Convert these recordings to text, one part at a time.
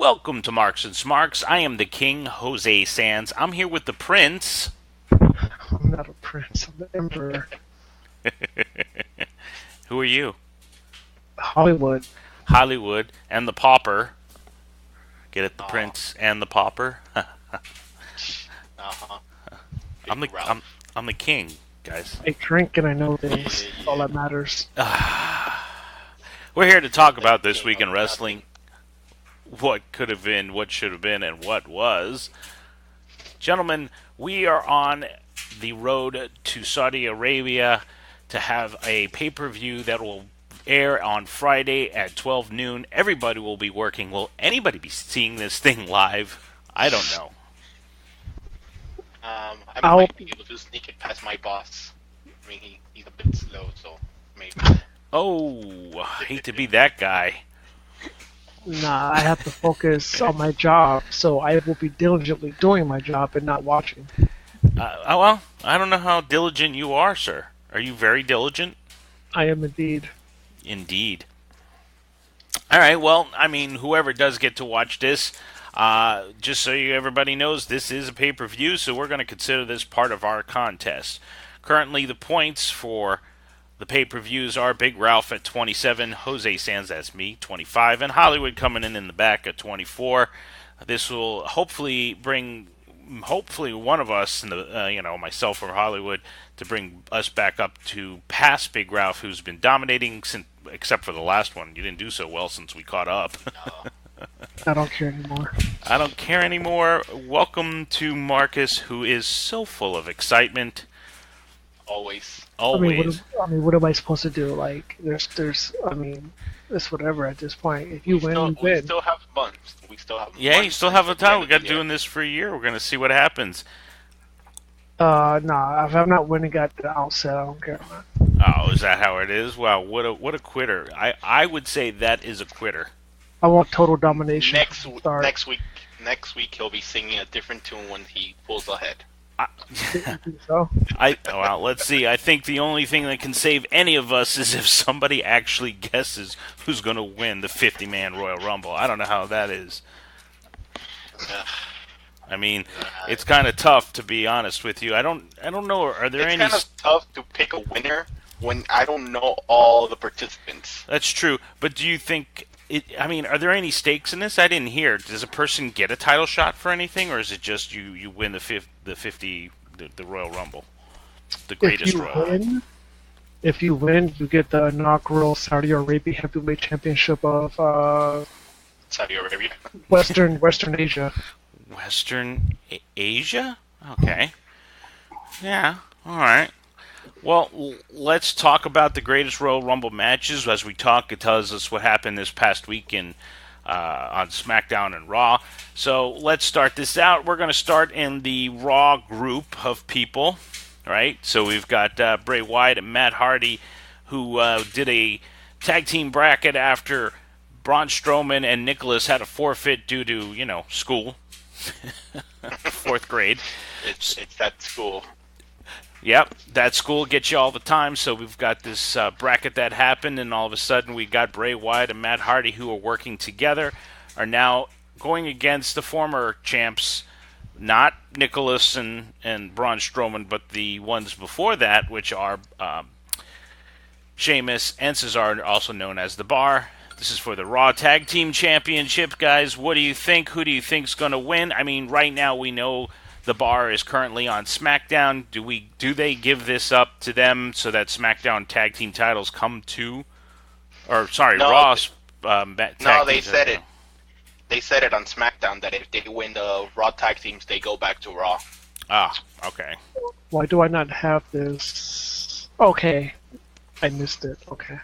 Welcome to Marks and Smarks. I am the King, Jose Sands. I'm here with the Prince. I'm not a prince. I'm the emperor. Who are you? Hollywood. Hollywood and the Pauper. Get it, the Prince and the Pauper. I'm the King, guys. I drink and I know things. That's all that matters. We're here to talk about this week in wrestling. What could have been, what should have been, and what was. Gentlemen, we are on the road to Saudi Arabia to have a pay-per-view that will air on Friday at 12 noon. Everybody will be working. Will anybody be seeing this thing live? I don't know. I might be able to sneak it past my boss. I mean, he's a bit slow, so maybe. Oh, I hate to be that guy. Nah, I have to focus on my job, so I will be diligently doing my job and not watching. Well, I don't know how diligent you are, sir. Are you very diligent? I am indeed. Indeed. All right, well, I mean, whoever does get to watch this, just so everybody knows, this is a pay-per-view, so we're going to consider this part of our contest. Currently, the points for the pay-per-views are Big Ralph at 27, Jose Sands, that's me, 25, and Hollywood coming in the back at 24. This will hopefully bring, one of us, myself or Hollywood, to bring us back up to past Big Ralph, who's been dominating, except for the last one. You didn't do so well since we caught up. I don't care anymore. I don't care anymore. Welcome to Marcus, who is so full of excitement. Always. I mean, what am I supposed to do? Like, it's whatever at this point. If you win, you win. We still have months. Yeah, you still have a time. We got doing this for a year. We're gonna see what happens. Nah. If I'm not winning at the outset, I don't care, man. Oh, is that how it is? Wow, what a quitter. I would say that is a quitter. I want total domination. Next week he'll be singing a different tune when he pulls ahead. Well, let's see. I think the only thing that can save any of us is if somebody actually guesses who's going to win the 50-man Royal Rumble. I don't know how that is. I mean, it's kind of tough, to be honest with you. I don't know. Are there any? It's kind of tough to pick a winner when I don't know all the participants. That's true. But do you think? Are there any stakes in this? I didn't hear. Does a person get a title shot for anything, or is it just you win the Royal Rumble, the greatest Royal? If you win, you get the inaugural Saudi Arabia Heavyweight Championship of Saudi Arabia, Western Asia. Western Asia? Okay. Yeah. All right. Well, let's talk about the greatest Royal Rumble matches. As we talk, it tells us what happened this past week on Smackdown and Raw. So let's start this out. We're going to start in the Raw group of people, right? So we've got Bray Wyatt and Matt Hardy, who did a tag team bracket after Braun Strowman and Nicholas had a forfeit due to, school. 4th grade. It's that school. Yep, that school gets you all the time, so we've got this bracket that happened, and all of a sudden we got Bray Wyatt and Matt Hardy, who are working together, are now going against the former champs, not Nicholas and Braun Strowman, but the ones before that, which are Sheamus and Cesaro, also known as The Bar. This is for the Raw Tag Team Championship, guys. What do you think? Who do you think's going to win? I mean, right now we know The Bar is currently on Smackdown. Do they give this up to them so that Smackdown tag team titles come to, Raw? They said it. They said it on SmackDown that if they win the Raw tag teams, they go back to Raw. Ah, okay. Why do I not have this? Okay, I missed it. Okay.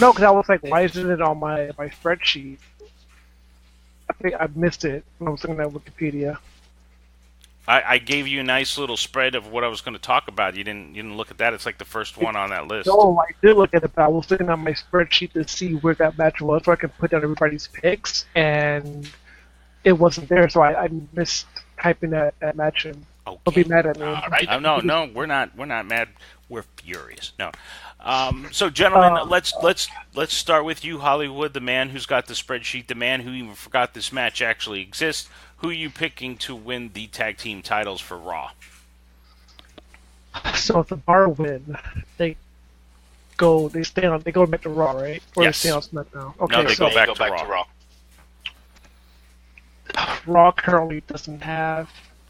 No, because I was like, why isn't it on my spreadsheet? I think I missed it when I was looking at Wikipedia. I gave you a nice little spread of what I was going to talk about. You didn't look at that. It's like the first one on that list. No, I did look at it, but I was looking at my spreadsheet to see where that match was so I could put down everybody's picks, and it wasn't there, so I missed typing that match in. Okay. Don't be mad at me. All right. No, we're not mad. We're furious. No. So, gentlemen, let's start with you, Hollywood, the man who's got the spreadsheet, the man who even forgot this match actually exists. Who are you picking to win the tag team titles for Raw? So if the Bar win, they go back to Raw, right? Or Yes. they stay on SmackDown. Okay, No, they so go back to Raw. Raw currently doesn't have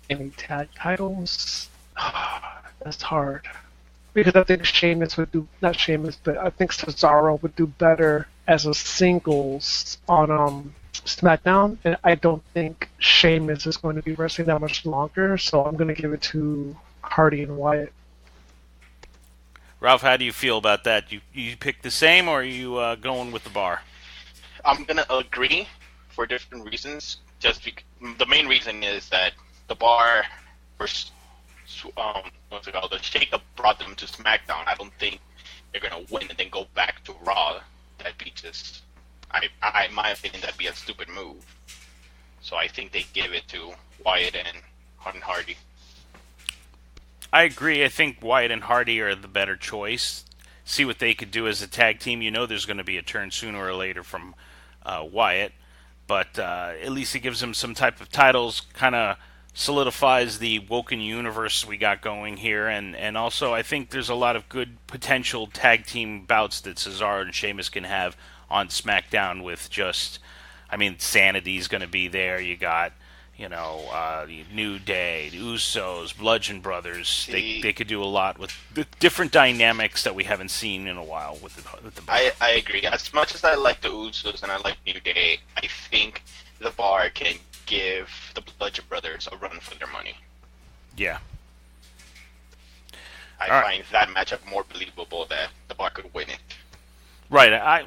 any tag titles. That's hard. Because I think Sheamus would do, not Sheamus, but I think Cesaro would do better as a singles on SmackDown. And I don't think Sheamus is going to be wrestling that much longer, so I'm going to give it to Hardy and Wyatt. Ralph, how do you feel about that? You pick the same, or are you going with the Bar? I'm going to agree for different reasons. The main reason is that the Bar first. The shakeup brought them to SmackDown. I don't think they're gonna win and then go back to Raw. That'd be just, in my opinion, that'd be a stupid move. So I think they give it to Wyatt and Hardy. I agree. I think Wyatt and Hardy are the better choice. See what they could do as a tag team. You know, there's going to be a turn sooner or later from Wyatt, but at least it gives them some type of titles, kind of solidifies the Woken universe we got going here, and also I think there's a lot of good potential tag team bouts that Cesaro and Sheamus can have on SmackDown with just, Sanity's going to be there. You got, the New Day, the Usos, Bludgeon Brothers. They could do a lot with the different dynamics that we haven't seen in a while with the Bar. I agree. As much as I like the Usos and I like New Day, I think the Bar can give the Bludgeon Brothers a run for their money. Yeah. I find that matchup more believable that the Bar could win it. Right.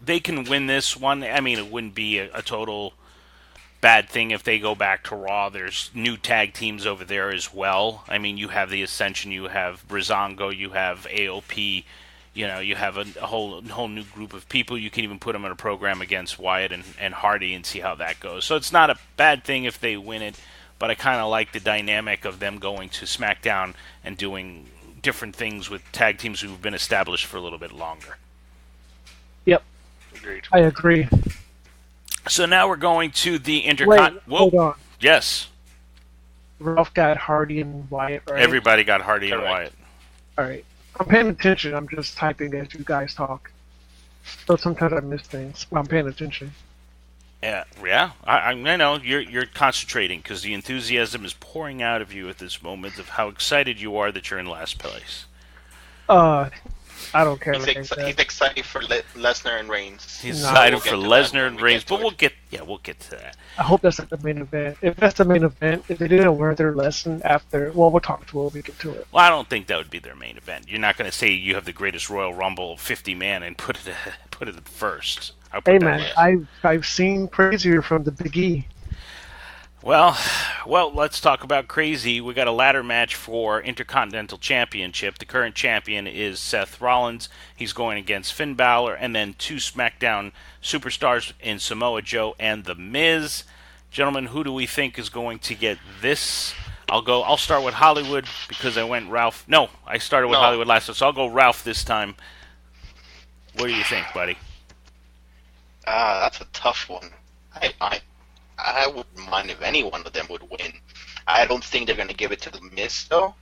They can win this one. It wouldn't be a total bad thing if they go back to Raw. There's new tag teams over there as well. You have the Ascension, you have Breezango, you have AOP. You have a whole new group of people. You can even put them in a program against Wyatt and Hardy and see how that goes. So it's not a bad thing if they win it, but I kind of like the dynamic of them going to SmackDown and doing different things with tag teams who've been established for a little bit longer. Yep. Agreed. I agree. So now we're going to the Hold on. Yes. Ralph got Hardy and Wyatt, right? Everybody got Hardy and Wyatt. All right. I'm paying attention. I'm just typing as you guys talk. So sometimes I miss things, but I'm paying attention. Yeah. I know you're concentrating because the enthusiasm is pouring out of you at this moment of how excited you are that you're in last place. I don't care. He's excited for Lesnar and Reigns. He's excited for Lesnar and Reigns, but we'll get to that. I hope that's not the main event. If that's the main event, if they didn't learn their lesson after, well, we'll talk to it when we get to it. Well, I don't think that would be their main event. You're not going to say you have the greatest Royal Rumble of 50 man and put it at first. Hey man, I've seen crazier from the Big E. Well, let's talk about crazy. We got a ladder match for Intercontinental Championship. The current champion is Seth Rollins. He's going against Finn Balor, and then two SmackDown superstars in Samoa Joe and The Miz. Gentlemen, who do we think is going to get this? I'll start with Hollywood because I went Ralph. No, I started with Hollywood last time, so I'll go Ralph this time. What do you think, buddy? That's a tough one. I wouldn't mind if any one of them would win. I don't think they're going to give it to The Miz, though.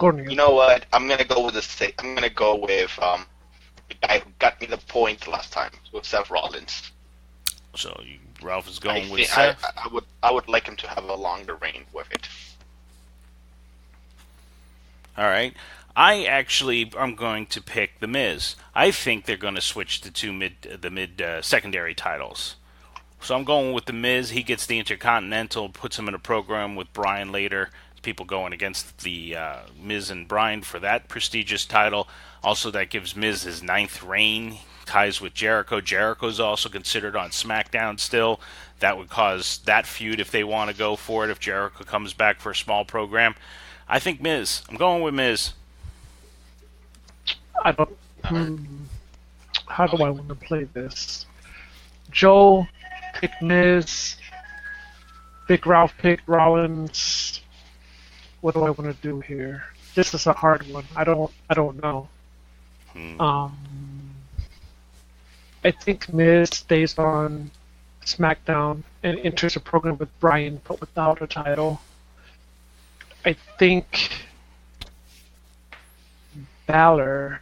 You know what? I'm going to go with the guy who got me the point last time, with Seth Rollins. So Ralph is going with Seth? I would like him to have a longer reign with it. All right. I actually am going to pick The Miz. I think they're going to switch the secondary titles. So I'm going with The Miz. He gets the Intercontinental, puts him in a program with Bryan later. People going against the Miz and Bryan for that prestigious title. Also, that gives Miz his 9th reign. Ties with Jericho. Jericho's also considered on SmackDown still. That would cause that feud if they want to go for it, if Jericho comes back for a small program. I think Miz. I'm going with Miz. I don't. How do I want to play this? Joe, pick Miz. Big Ralph picked Rollins. What do I want to do here? This is a hard one. I don't know. I think Miz stays on SmackDown and enters a program with Bryan, but without a title. I think Balor.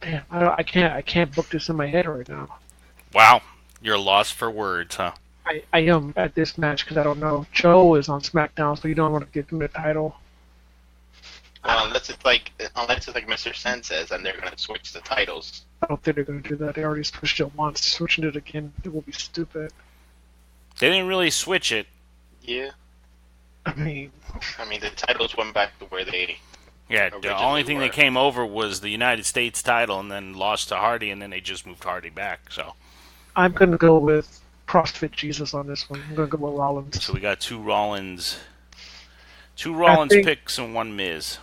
Damn, I can't book this in my head right now. Wow, you're lost for words, huh? I am at this match because I don't know. Joe is on SmackDown, so you don't want to give him the title. Unless it's like Mr. Sen says, and they're gonna switch the titles. I don't think they're going to do that. They already switched it once. Switching it again, it will be stupid. They didn't really switch it. Yeah. I mean, the titles went back to where they. Yeah, the only thing that came over was the United States title, and then lost to Hardy, and then they just moved Hardy back. So I'm going to go with CrossFit Jesus on this one. I'm going to go with Rollins. So we got two Rollins picks and one Miz.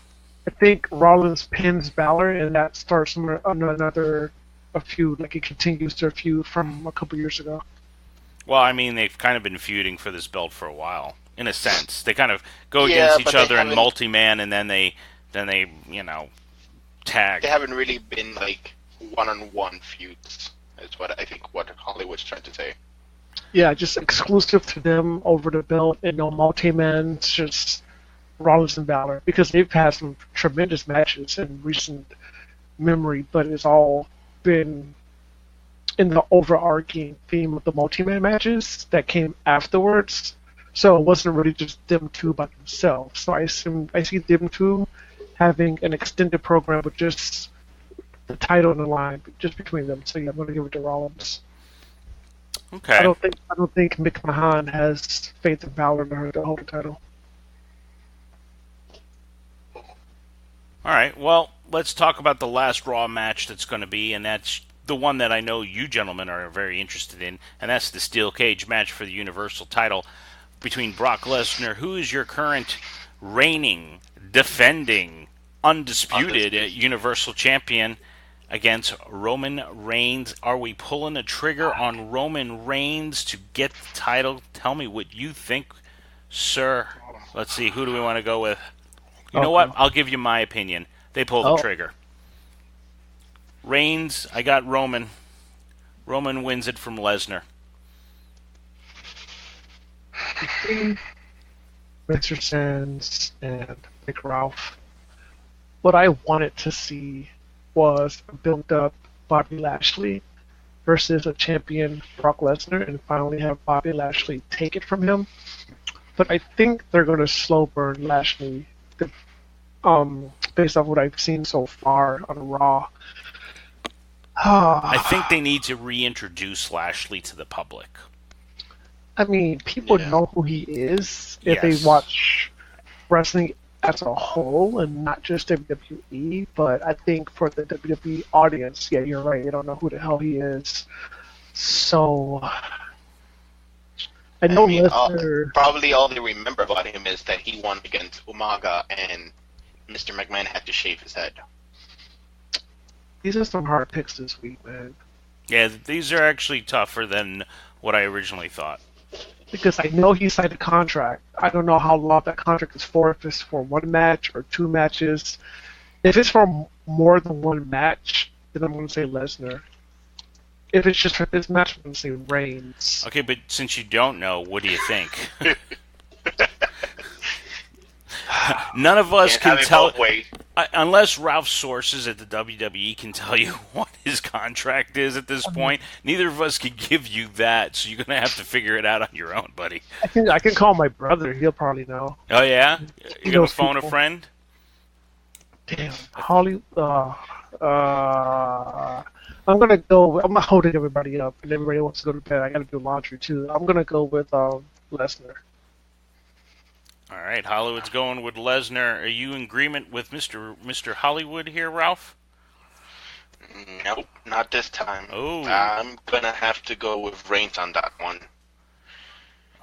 I think Rollins pins Balor, and that starts a feud. Like it continues their feud from a couple years ago. Well, I mean, they've kind of been feuding for this belt for a while, in a sense. They kind of go against each other in multi-man, and then they tag. They haven't really been like one-on-one feuds. Is what I think what Hollywood's trying to say. Yeah, just exclusive to them over the belt, and no multi-man, just Rollins and Balor, because they've had some tremendous matches in recent memory, but it's all been in the overarching theme of the multi-man matches that came afterwards. So it wasn't really just them two by themselves. So I see them two having an extended program with just the title and the line just between them. So yeah, I'm going to give it to Rollins. Okay. I don't think Mick Mahan has faith in Balor to hold the title. All right. Well, let's talk about the last Raw match that's going to be, and that's the one that I know you gentlemen are very interested in, and that's the steel cage match for the Universal title between Brock Lesnar, who is your current reigning, defending, undisputed Universal Champion, against Roman Reigns. Are we pulling a trigger on Roman Reigns to get the title? Tell me what you think, sir. Let's see, who do we want to go with? You know what? I'll give you my opinion. They pull the trigger. Reigns, I got Roman. Roman wins it from Lesnar. Mr. Sands and Big Ralph. What I wanted to see was a built-up Bobby Lashley versus a champion Brock Lesnar, and finally have Bobby Lashley take it from him. But I think they're going to slow burn Lashley, based off what I've seen so far on Raw. I think they need to reintroduce Lashley to the public. I mean, people know who he is if they watch wrestling as a whole and not just WWE, but I think for the WWE audience, yeah, you're right, they don't know who the hell he is. So, I know Lesnar... probably all they remember about him is that he won against Umaga and Mr. McMahon had to shave his head. These are some hard picks this week, man. Yeah, these are actually tougher than what I originally thought. Because I know he signed a contract. I don't know how long that contract is for, if it's for one match or two matches. If it's for more than one match, then I'm going to say Lesnar. If it's just for this match, I'm going to say Reigns. Okay, but since you don't know, what do you think? None of us can tell... Unless Ralph's sources at the WWE can tell you what his contract is at this point, neither of us can give you that, so you're going to have to figure it out on your own, buddy. I can call my brother. He'll probably know. Oh, yeah? You're going to phone a friend? Damn. I'm going to go... I'm not holding everybody up, and everybody wants to go to bed. I got to do laundry, too. I'm going to go with Lesnar. All right, Hollywood's going with Lesnar. Are you in agreement with Mr. Hollywood here, Ralph? Nope, not this time. Oh. I'm going to have to go with Reigns on that one.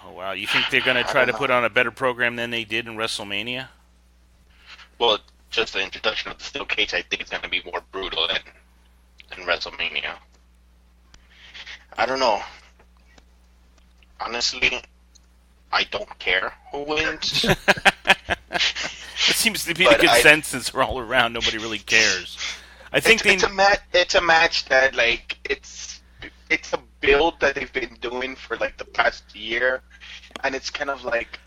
Oh, wow. You think they're going to try to put on a better program than they did in WrestleMania? Well, just the introduction of the steel cage, I think, is going to be more brutal than WrestleMania. I don't know. honestly, I don't care who wins. It seems to be the But consensus all around. Nobody really cares. I think it's a match that like it's a build that they've been doing for like the past year, and it's kind of like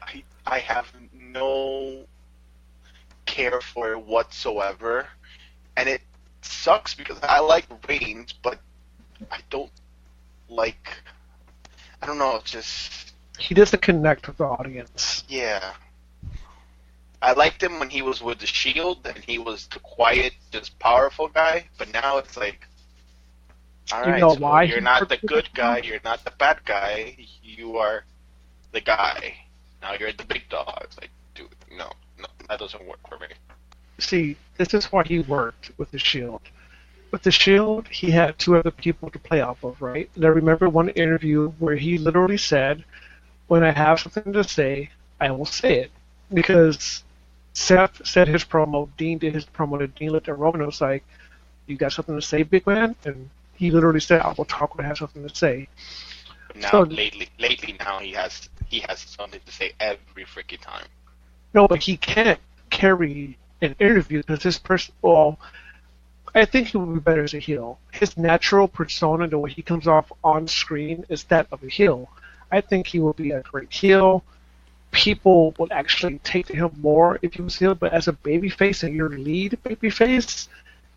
I have no care for it whatsoever, and it sucks because I like Reigns, but I don't like. I don't know. Just He doesn't connect with the audience. yeah. I liked him when he was with the Shield, and he was the quiet, just powerful guy. But now it's like, all right, know so why you're he not the worked with good him? guy, you're not the bad guy, you are the guy. Now you're the big dog. It's like, dude, no, that doesn't work for me. See, this is why he worked with the Shield. With the Shield, he had two other people to play off of, right? And I remember one interview where he literally said, "When I have something to say, I will say it," because Seth said his promo, Dean did his promo, and Dean looked at Roman and was like, "You got something to say, big man?" And he literally said, "I will talk when I have something to say." But now, So, lately now he has something to say every freaking time. no, but he can't carry an interview because this person, well, I think he would be better as a heel. His natural persona, the way he comes off on screen, is that of a heel. I think he would be a great heel. People would actually take to him more if he was heel, but as a babyface and your lead babyface,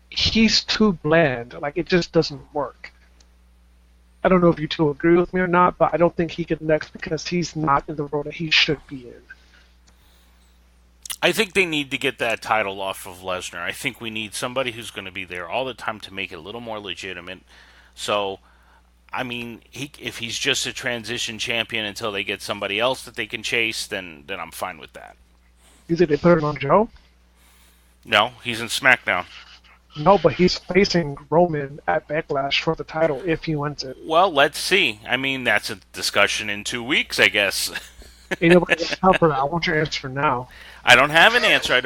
he's too bland. Like, it just doesn't work. I don't know if you two agree with me or not, but I don't think he could next because he's not in the role that he should be in. I think they need to get that title off of Lesnar. I think we need somebody who's going to be there all the time to make it a little more legitimate. So, I mean, if he's just a transition champion until they get somebody else that they can chase, then I'm fine with that. You think they put it on Joe? No, he's in SmackDown. No, but he's facing Roman at Backlash for the title if he wins it. Well, let's see. I mean, that's a discussion in 2 weeks, I guess. You know, I want your answer now. I don't have an answer.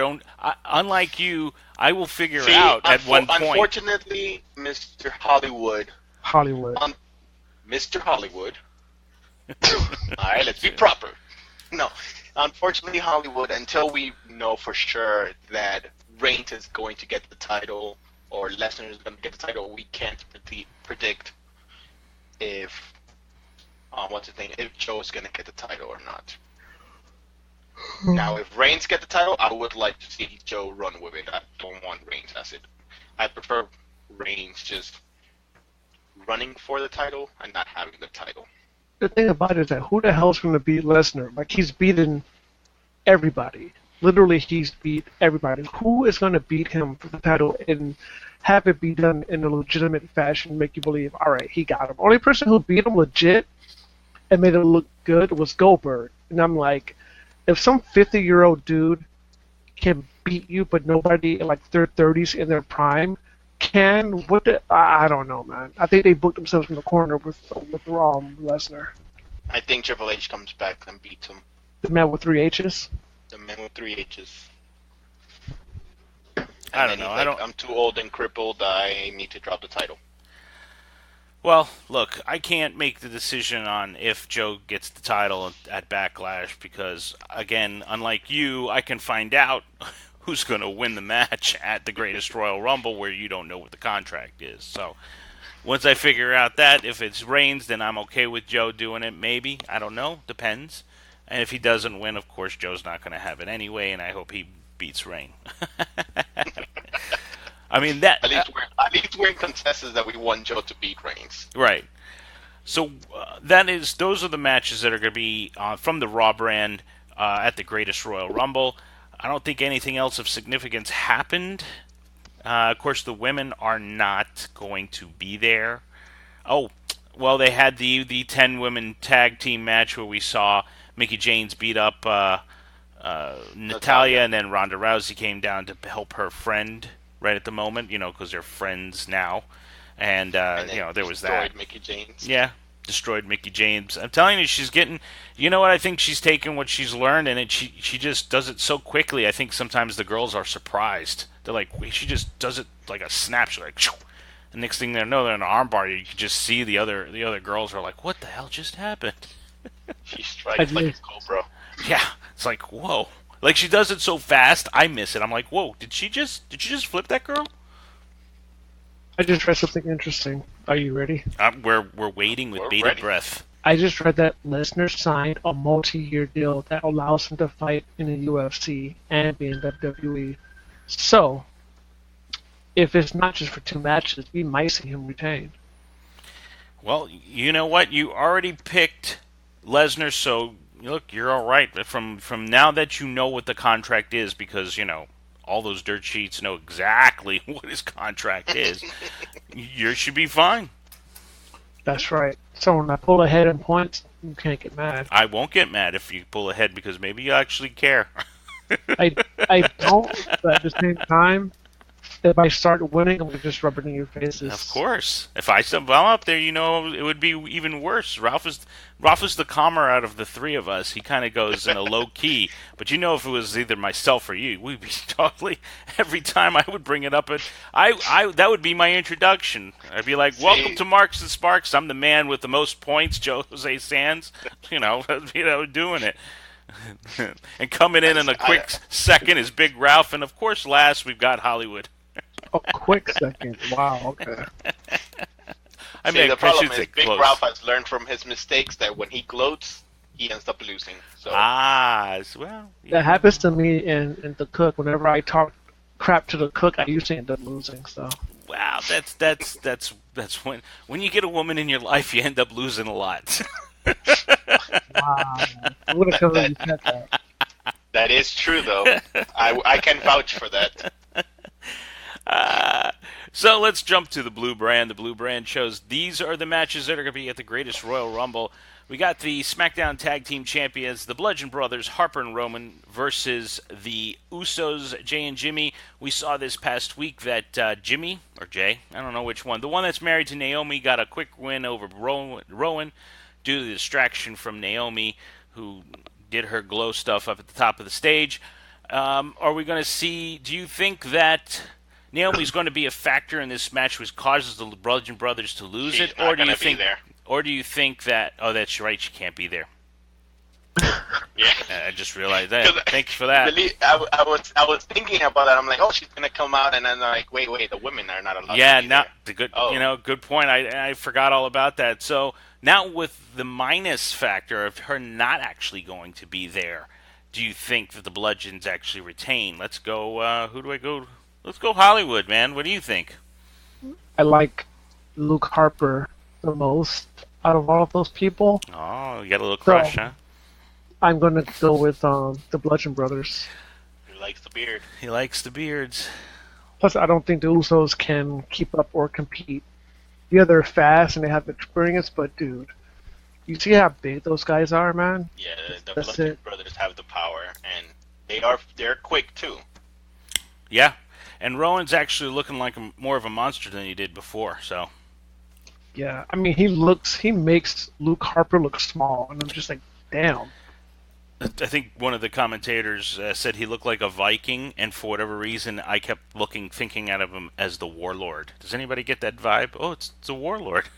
Unlike you, I will figure out at one point. Unfortunately, Mr. Hollywood. Mr. Hollywood. All right, let's be proper. No, unfortunately, Hollywood, until we know for sure that Reigns is going to get the title or Lesnar is going to get the title, we can't predict if if Joe is going to get the title or not. Now, if Reigns get the title, I would like to see Joe run with it. I don't want Reigns as it. I prefer Reigns just running for the title and not having the title. The thing about it is that who the hell is going to beat Lesnar? Like, he's beaten everybody. Literally, he's beat everybody. Who is going to beat him for the title and have it be done in a legitimate fashion, make you believe, all right, he got him? Only person who beat him legit and made it look good was Goldberg. And I'm like, if some 50-year-old dude can beat you, but nobody in like their 30s in their prime can, I don't know, man. I think they booked themselves in the corner with Lesnar. I think Triple H comes back and beats him. The man with 3 H's? The man with 3 H's. I don't know. I'm too old and crippled. I need to drop the title. Well, look, I can't make the decision on if Joe gets the title at Backlash because, again, unlike you, I can find out who's going to win the match at the Greatest Royal Rumble where you don't know what the contract is. So once I figure out that, if it's Reigns, then I'm okay with Joe doing it. Maybe. I don't know. Depends. And if he doesn't win, of course, Joe's not going to have it anyway, and I hope he beats Reigns. I mean, that... At least we're in consensus that we want Joe to beat Reigns. Right. So those are the matches that are going to be from the Raw brand at the Greatest Royal Rumble. I don't think anything else of significance happened. Of course, the women are not going to be there. Oh, well, they had the 10-women tag team match where we saw Mickie James beat up Natalya, and then Ronda Rousey came down to help her friend right at the moment, because they're friends now. And there was that. Destroyed Mickie James. Yeah, destroyed Mickie James. I'm telling you, she's getting... You know what? I think she's taken what she's learned, and she just does it so quickly. I think sometimes the girls are surprised. They're like, she just does it like a snap. She's like, shoo. The next thing they know, they're in an armbar. You can just see the other girls are like, what the hell just happened? She strikes like a cobra. Yeah, it's like, whoa. Like, she does it so fast, I miss it. I'm like, whoa, did you just flip that girl? I just read something interesting. Are you ready? We're waiting with bated breath. I just read that Lesnar signed a multi-year deal that allows him to fight in the UFC and be in WWE. So, if it's not just for 2 matches, we might see him retain. Well, you know what? You already picked Lesnar, so look, you're all right. From now that you know what the contract is, because all those dirt sheets know exactly what his contract is. You should be fine. That's right. So when I pull ahead in points, you can't get mad. I won't get mad if you pull ahead because maybe you actually care. I don't, but at the same time, if I start winning, I'm going to just rub it in your faces. Of course. If I'm up there, it would be even worse. Ralph is the calmer out of the 3 of us. He kind of goes in a low key. But if it was either myself or you, we'd be totally, every time I would bring it up, that would be my introduction. I'd be like, welcome to Marks and Sparks. I'm the man with the most points, Jose Sands. Doing it. And coming in a quick second is Big Ralph. And, of course, last we've got Hollywood. A quick second. Wow, okay. The problem is Big Ralph has learned from his mistakes that when he gloats, he ends up losing. So. Well. That happens to me in the cook. Whenever I talk crap to the cook, I usually end up losing. So. Wow, that's when you get a woman in your life, you end up losing a lot. Wow. I would have you said that. That is true, though. I can vouch for that. So let's jump to the Blue Brand. The Blue Brand shows these are the matches that are going to be at the Greatest Royal Rumble. We got the Smackdown Tag Team Champions, the Bludgeon Brothers, Harper and Roman, versus the Usos, Jay and Jimmy. We saw this past week that Jimmy, or Jay, I don't know which one, the one that's married to Naomi, got a quick win over Rowan due to the distraction from Naomi, who did her glow stuff up at the top of the stage. Are we going to see, do you think that Naomi's going to be a factor in this match which causes the Bludgeon Brothers to lose it? Or do you think that, oh, that's right, she can't be there. Yeah. I just realized that. Thank you for that. I was thinking about that. I'm like, oh, she's going to come out, and then I'm like, wait, the women are not allowed to be there. Good point. I forgot all about that. So now with the minus factor of her not actually going to be there, do you think that the Bludgeons actually retain? Let's go, who do I go? Let's go Hollywood, man. What do you think? I like Luke Harper the most out of all of those people. Oh, you got a little crush, huh? I'm going to go with the Bludgeon Brothers. He likes the beard. He likes the beards. Plus, I don't think the Usos can keep up or compete. Yeah, they're fast and they have experience, but dude, you see how big those guys are, man? Yeah, the Bludgeon Brothers have the power, and they're quick too. Yeah, and Rowan's actually looking like more of a monster than he did before. So. Yeah, I mean, he makes Luke Harper look small, and I'm just like, damn. I think one of the commentators said he looked like a Viking, and for whatever reason, I kept thinking out of him as the Warlord. Does anybody get that vibe? Oh, it's a Warlord.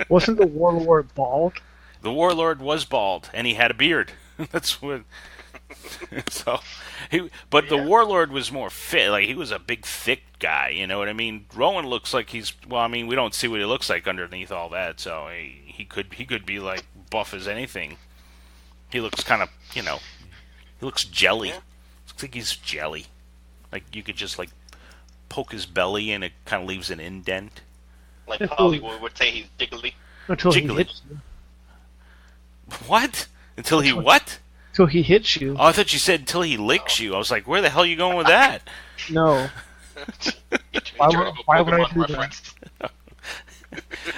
Wasn't the Warlord bald? The Warlord was bald, and he had a beard. That's what. So, the Warlord was more fit. Like, he was a big, thick guy. You know what I mean? Rowan looks like we don't see what he looks like underneath all that. So he could be like buff as anything. He looks kind of, he looks jelly. Yeah. Looks like he's jelly. Like, you could just, poke his belly and it kind of leaves an indent. Like Hollywood would say, he's jiggly. Until he hits you. What? Until he what? Until he hits you. Oh, I thought you said until he licks you. I was like, where the hell are you going with that? No. Why would I do that?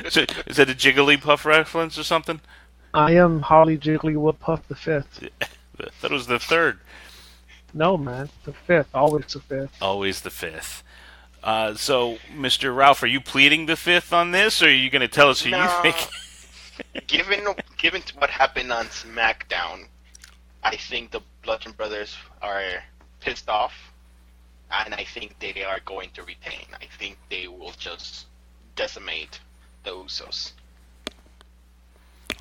So, is that a Jigglypuff reference or something? I am Holly Jigglypuff the 5th. That was the 3rd. No, man. The 5th. Always the 5th. Always the 5th. So, Mr. Ralph, are you pleading the 5th on this, or are you going to tell us who you think? Given what happened on SmackDown, I think the Bludgeon Brothers are pissed off, and I think they are going to retain. I think they will just decimate the Usos.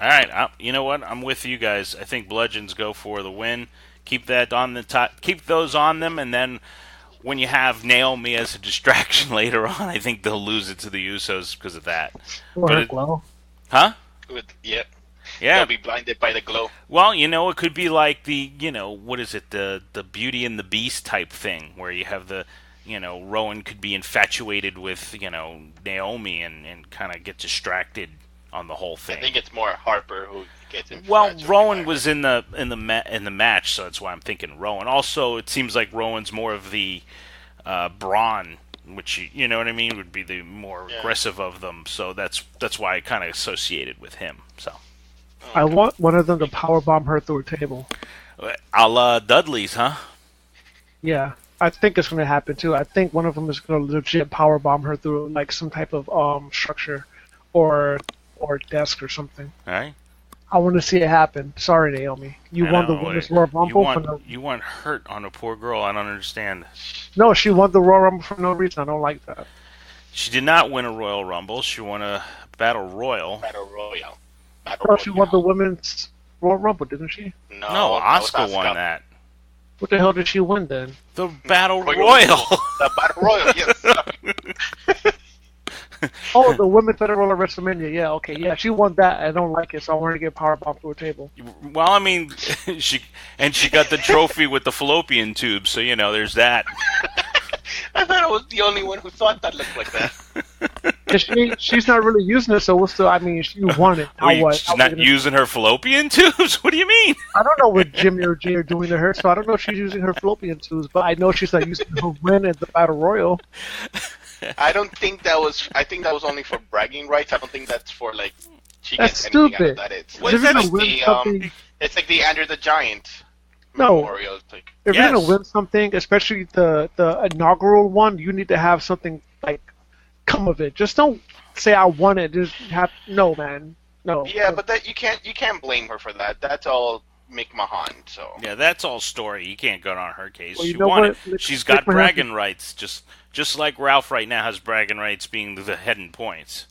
All right, you know what? I'm with you guys. I think Bludgeons go for the win. Keep that on the top. Keep those on them, and then when you have Naomi as a distraction later on, I think they'll lose it to the Usos because of that. Or her glow. Huh? Yeah. Yeah. They'll be blinded by the glow. Well, it could be like the, what is it, the Beauty and the Beast type thing, where you have the, Rowan could be infatuated with, Naomi and kind of get distracted on the whole thing. I think it's more Harper who gets infatuated. Well, Rowan was in the match, so that's why I'm thinking Rowan. Also, it seems like Rowan's more of the brawn, which you know what I mean, would be the more aggressive of them. So that's why I kind of associated with him. So I want one of them to powerbomb her through a table. A la Dudley's, huh? Yeah, I think it's going to happen too. I think one of them is going to legit powerbomb her through like some type of structure or desk or something. All right. I want to see it happen. Sorry, Naomi. You won the Women's Royal Rumble. You want hurt on a poor girl. I don't understand. No, she won the Royal Rumble for no reason. I don't like that. She did not win a Royal Rumble. She won a Battle Royal. She won the Women's Royal Rumble, didn't she? No, Asuka won that. What the hell did she win then? The Battle Royal. The Battle Royal, yes. Oh, the Women's Battle Royal at WrestleMania. Yeah, okay. Yeah, she won that. I don't like it, so I want to get powerbombed through a table. Well, I mean, she got the trophy with the fallopian tube, so, there's that. I thought I was the only one who thought that looked like that. She's not really using it, so what's the... I mean, she won it. She's not using her fallopian tubes? What do you mean? I don't know what Jimmy or Jay are doing to her, so I don't know if she's using her fallopian tubes, but I know she's not using her win at the Battle Royal. I think that was only for bragging rights. I don't think that's for, like, she that's gets anything stupid. out of that. It's Like the Andrew the Giant No. memorial. If you're going to win something, especially the inaugural one, you need to have something, like, come of it. Just don't say I won it. Just no, man. No. Yeah, but you can't blame her for that. That's all Mick Mahan, so... Yeah, that's all story. You can't go on her case. Well, she won it. She's got bragging rights, just like Ralph right now has bragging rights being the head in points.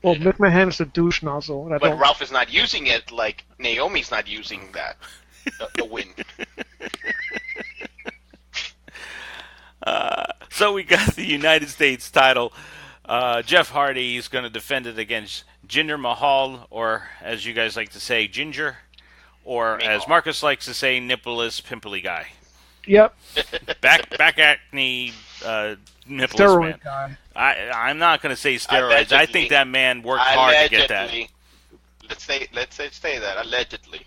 Well, Mick Mahan is a douche nozzle. But Ralph is not using it like Naomi's not using that. The win. So we got the United States title. Jeff Hardy is going to defend it against Jinder Mahal, or as you guys like to say, Ginger, or as Marcus likes to say, Nicholas Pimply Guy. Yep. Back acne Nicholas Steroid man. guy. I'm not going to say steroids. Allegedly. I think that man worked hard to get that. Let's say that allegedly.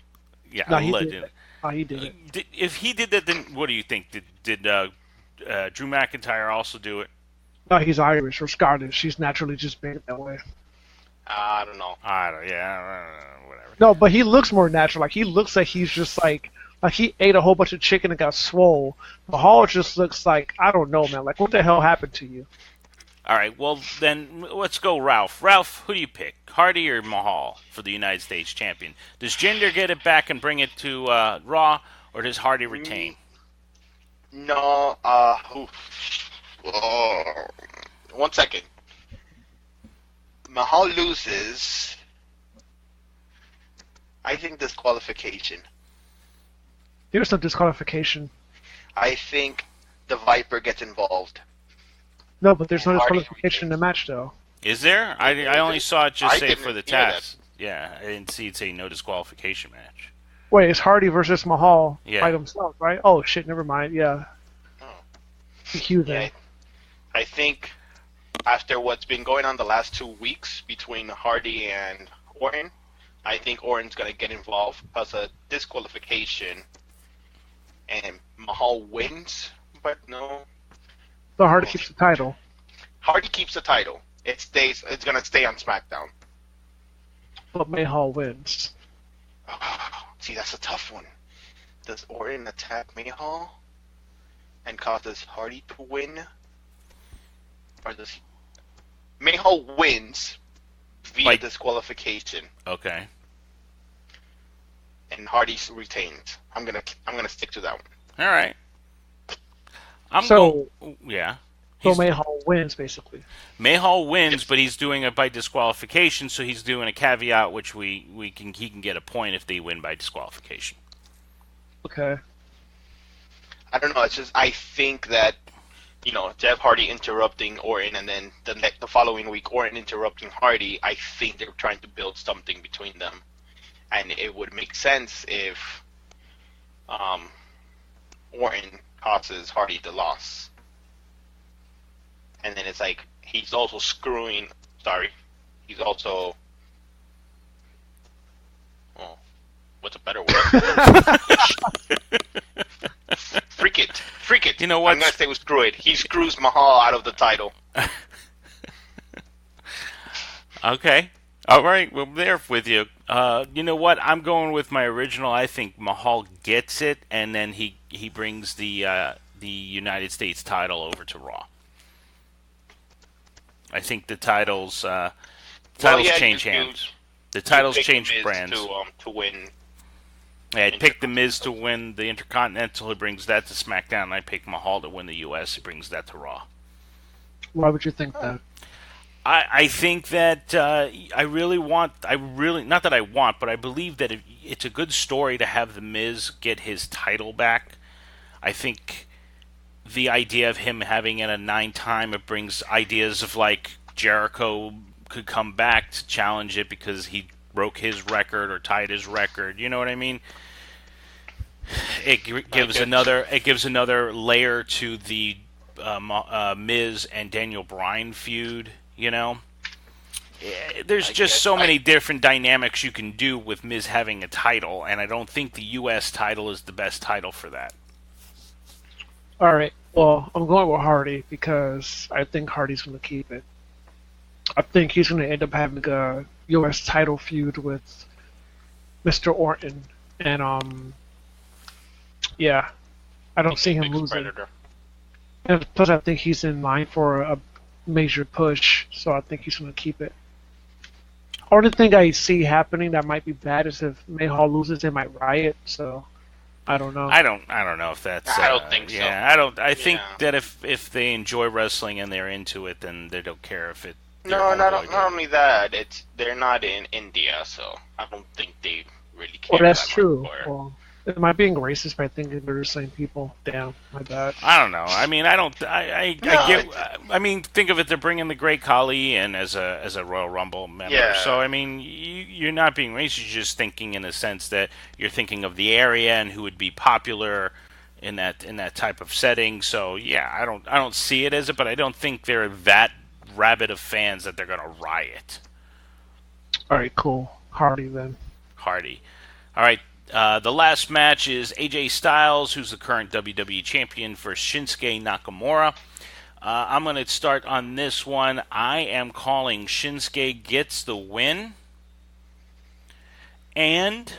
Yeah, No, allegedly. He did it. If he did that, then what do you think? Did Drew McIntyre also do it? No, he's Irish or Scottish. He's naturally just made it that way. I don't know. Whatever. No, but he looks more natural. Like, he looks like he's just like he ate a whole bunch of chicken and got swole. Mahal just looks like, I don't know, man. Like, what the hell happened to you? All right, well, then let's go Ralph. Ralph, who do you pick, Hardy or Mahal for the United States champion? Does Jinder get it back and bring it to Raw, or does Hardy retain? No, 1 second. Mahal loses. I think disqualification. There's no disqualification. I think the Viper gets involved. No, but there's no Hardy disqualification in the match, though. Is there? I only saw it just say for the hear task. Yeah, I didn't see it say no disqualification match. Wait, it's Hardy versus Mahal Yeah. by themselves, right? Oh, shit, never mind. Yeah. Oh. DQ then. Yeah, I think after what's been going on the last 2 weeks between Hardy and Orton, I think Orton's going to get involved because of disqualification, and Mahal wins, but no. So Hardy keeps the title. Hardy keeps the title. It's going to stay on SmackDown. But Mahal wins. See, that's a tough one. Does Orton attack Mahal and causes Hardy to win? Or does Mahal wins via disqualification? Okay. And Hardy retains. I'm gonna stick to that one. All right. So yeah. So Mahal wins, basically. Mahal wins, but he's doing it by disqualification, so he's doing a caveat, which he can get a point if they win by disqualification. Okay. I don't know. It's just I think that Jeff Hardy interrupting Orton, and then the following week Orton interrupting Hardy. I think they're trying to build something between them, and it would make sense if Orton causes Hardy the loss. And then it's like he's also screwing. Sorry, he's also. Oh, what's a better word? Freak it. You know what? I'm gonna say screw it. He screws Mahal out of the title. Okay. All right. Well, there with you. You know what? I'm going with my original. I think Mahal gets it, and then he brings the United States title over to Raw. I think the titles change hands. The titles change brands. To win. Yeah, I'd pick The Miz to win the Intercontinental. He brings that to SmackDown. And I pick Mahal to win the U.S. He brings that to Raw. Why would you think that? I think that I believe that it's a good story to have The Miz get his title back. I think the idea of him having it a 9-time, it brings ideas of like Jericho could come back to challenge it because he broke his record or tied his record. You know what I mean? It gives another layer to the Miz and Daniel Bryan feud. You know, there's just so many different dynamics you can do with Miz having a title, and I don't think the U.S. title is the best title for that. All right. Well, I'm going with Hardy because I think Hardy's going to keep it. I think he's going to end up having a U.S. title feud with Mr. Orton, and yeah, I don't see him losing. And plus, I think he's in line for a major push, so I think he's going to keep it. Only thing I see happening that might be bad is if Mahal loses, they might riot. So I don't know. I don't know if that's. I don't think so. Yeah, I think that if they enjoy wrestling and they're into it, then they don't care if it. No, not only that. They're not in India, so I don't think they really care. Well, that's true. Well, am I being racist by thinking they're the same people? Damn, my bad. I don't know. I mean, I mean, think of it. They're bringing the Great Khali in as a Royal Rumble member. Yeah. So I mean, you're not being racist. You're just thinking in the sense that you're thinking of the area and who would be popular in that type of setting. So yeah, I don't see it as it, but I don't think they're that rabid of fans that they're gonna riot. All right, cool. Hardy then. Hardy. All right. The last match is AJ Styles, who's the current WWE champion, for Shinsuke Nakamura. I'm going to start on this one. I am calling Shinsuke gets the win. And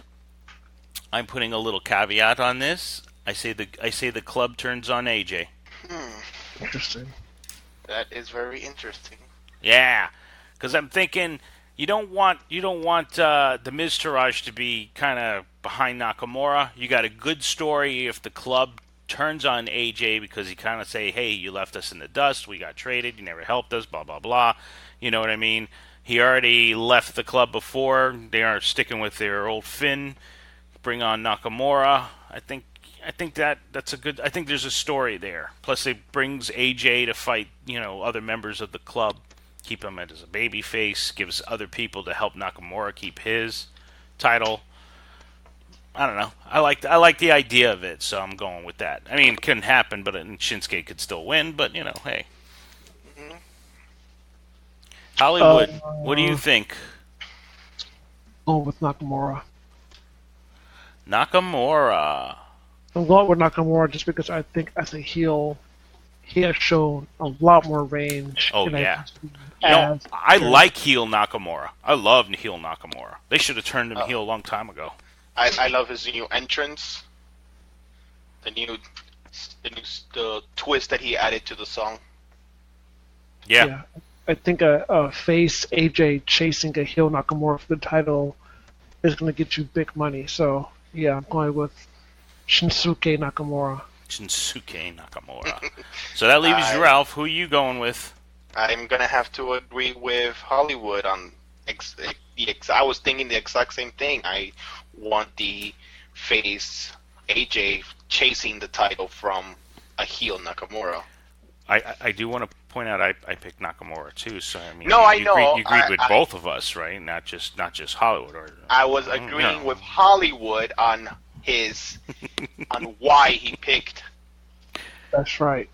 I'm putting a little caveat on this. I say the club turns on AJ. Interesting. That is very interesting. Yeah, because I'm thinking you don't want the Miz Taraj to be kind of behind Nakamura. You got a good story if the club turns on AJ because he kind of say, hey, you left us in the dust, we got traded, you never helped us, blah, blah, blah. You know what I mean? He already left the club before. They are sticking with their old Finn. Bring on Nakamura. I think that's a good. I think there's a story there. Plus, it brings AJ to fight, other members of the club. Keep him as a baby face. Gives other people to help Nakamura keep his title. I don't know. I like the idea of it, so I'm going with that. I mean, it couldn't happen, but Shinsuke could still win. But hey. Mm-hmm. Hollywood, what do you think? Going with Nakamura. Nakamura. I'm going with Nakamura just because I think as a heel, he has shown a lot more range. Oh, yeah. I like heel Nakamura. I love heel Nakamura. They should have turned him heel a long time ago. I love his new entrance. The twist that he added to the song. Yeah. I think a face AJ chasing a heel Nakamura for the title is going to get you big money. So, yeah, I'm going with Shinsuke Nakamura. Shinsuke Nakamura. So that leaves you, Ralph. Who are you going with? I'm gonna have to agree with Hollywood on I was thinking the exact same thing. I want the face AJ chasing the title from a heel Nakamura. I do want to point out I picked Nakamura too. So I mean, No, I know. You agreed with both of us, right? Not just Hollywood. I was agreeing with Hollywood on on why he picked. That's right.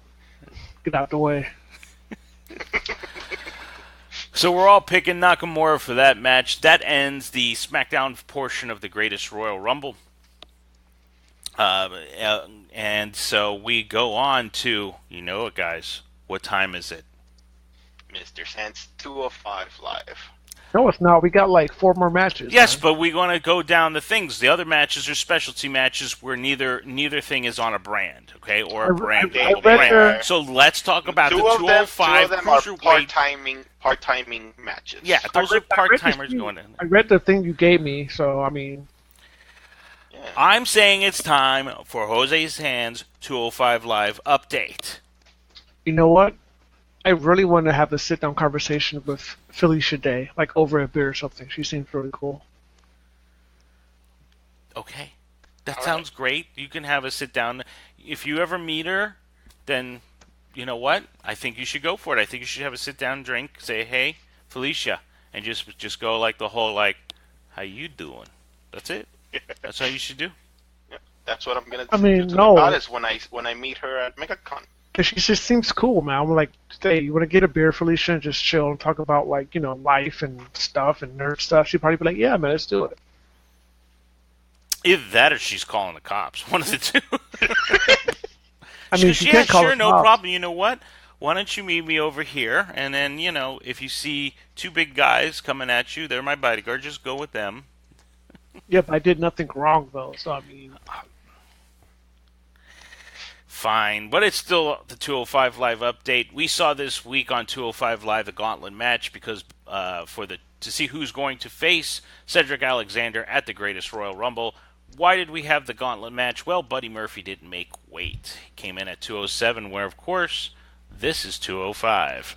Get out the way. So we're all picking Nakamura for that match. That ends the SmackDown portion of the Greatest Royal Rumble. And so we go on to, you know it, guys. What time is it? Mr. Sands 205 Live. No, it's not. We got like 4 more matches. Yes, man. but we're going to go down the things. The other matches are specialty matches where neither thing is on a brand, okay, or a brand. So let's talk about the 205 two of them are cruiserweight. part-timing matches. Yeah, those are part-timers going in. I read the thing you gave me, so I mean. Yeah. I'm saying it's time for Jose's Hands 205 Live update. You know what? I really want to have a sit-down conversation with Felicia Day, like over a beer or something. She seems really cool. Okay. That sounds great. You can have a sit-down. If you ever meet her, then, you know what? I think you should go for it. I think you should have a sit-down drink, say, hey, Felicia, and just go like the whole, like, how you doing? That's it. That's how you should do. Yeah, that's what I'm going to do. I mean, to no. the goddess when I meet her at MegaCon. Cause she just seems cool, man. I'm like, hey, you want to get a beer, Felicia, and just chill and talk about, like, you know, life and stuff and nerd stuff? She'd probably be like, yeah, man, let's do it. Either that or she's calling the cops. One of the two. I mean, she can't call sure, the no cops. problem. You know what? Why don't you meet me over here? And then, you know, if you see 2 big guys coming at you, they're my bodyguard. Just go with them. Yep, I did nothing wrong, though, so I mean... Fine, but it's still the 205 Live update. We saw this week on 205 Live the Gauntlet match because to see who's going to face Cedric Alexander at the Greatest Royal Rumble. Why did we have the Gauntlet match? Well, Buddy Murphy didn't make weight. He came in at 207, where of course this is 205.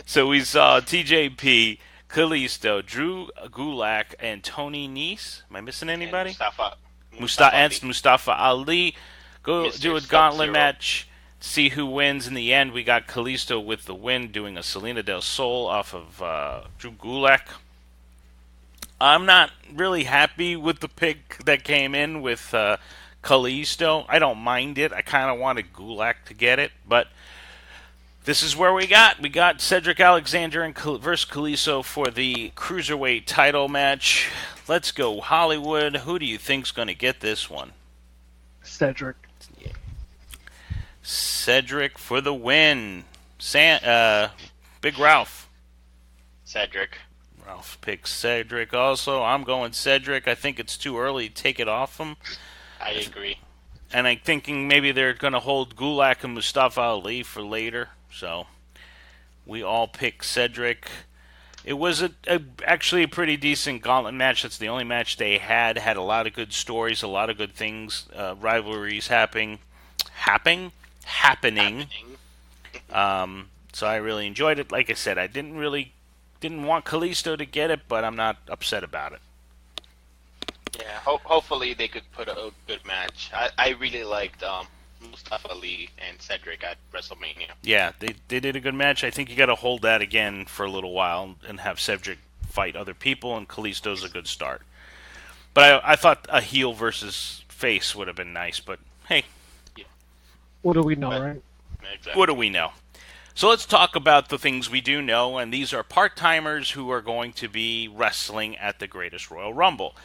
So we saw TJP, Kalisto, Drew Gulak, and Tony Nese. Am I missing anybody? Mustafa Ali. Go Mr. do a gauntlet match, see who wins. In the end, we got Kalisto with the win, doing a Selena del Sol off of Drew Gulak. I'm not really happy with the pick that came in with Kalisto. I don't mind it. I kind of wanted Gulak to get it, but this is where we got. We got Cedric Alexander versus Kalisto for the Cruiserweight title match. Let's go, Hollywood. Who do you think's going to get this one? Cedric. Cedric for the win. Big Ralph. Cedric. Ralph picks Cedric also. I'm going Cedric. I think it's too early to take it off him. I agree. And I'm thinking maybe they're going to hold Gulak and Mustafa Ali for later. So we all pick Cedric. It was actually a pretty decent gauntlet match. That's the only match they had. Had a lot of good stories, a lot of good things, rivalries happening. So I really enjoyed it. Like I said, I didn't want Kalisto to get it, but I'm not upset about it. Yeah, hopefully they could put a good match. I really liked Mustafa Ali and Cedric at WrestleMania. Yeah, they did a good match. I think you got to hold that again for a little while and have Cedric fight other people, and Kalisto's a good start. But I thought a heel versus face would have been nice, but hey. Yeah. What do we know, right? Exactly. What do we know? So let's talk about the things we do know, and these are part-timers who are going to be wrestling at the Greatest Royal Rumble.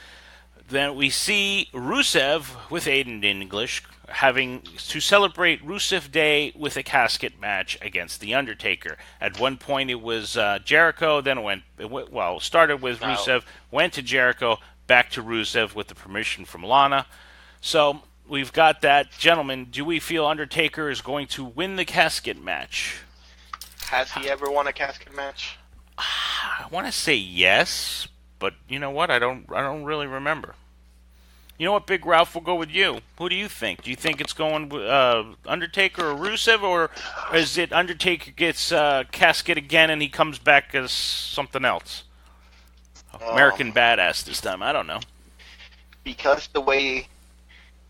Then we see Rusev with Aiden English having to celebrate Rusev Day with a casket match against The Undertaker. At one point it was Jericho, then it started with Rusev, went to Jericho, back to Rusev with the permission from Lana. So we've got that. Gentlemen, do we feel Undertaker is going to win the casket match? Has he ever won a casket match? I want to say yes, but you know what? I don't really remember. You know what, Big Ralph? We'll go with you. Who do you think? Do you think it's going Undertaker or Rusev, or is it Undertaker gets casket again and he comes back as something else? American Badass this time. I don't know. Because the way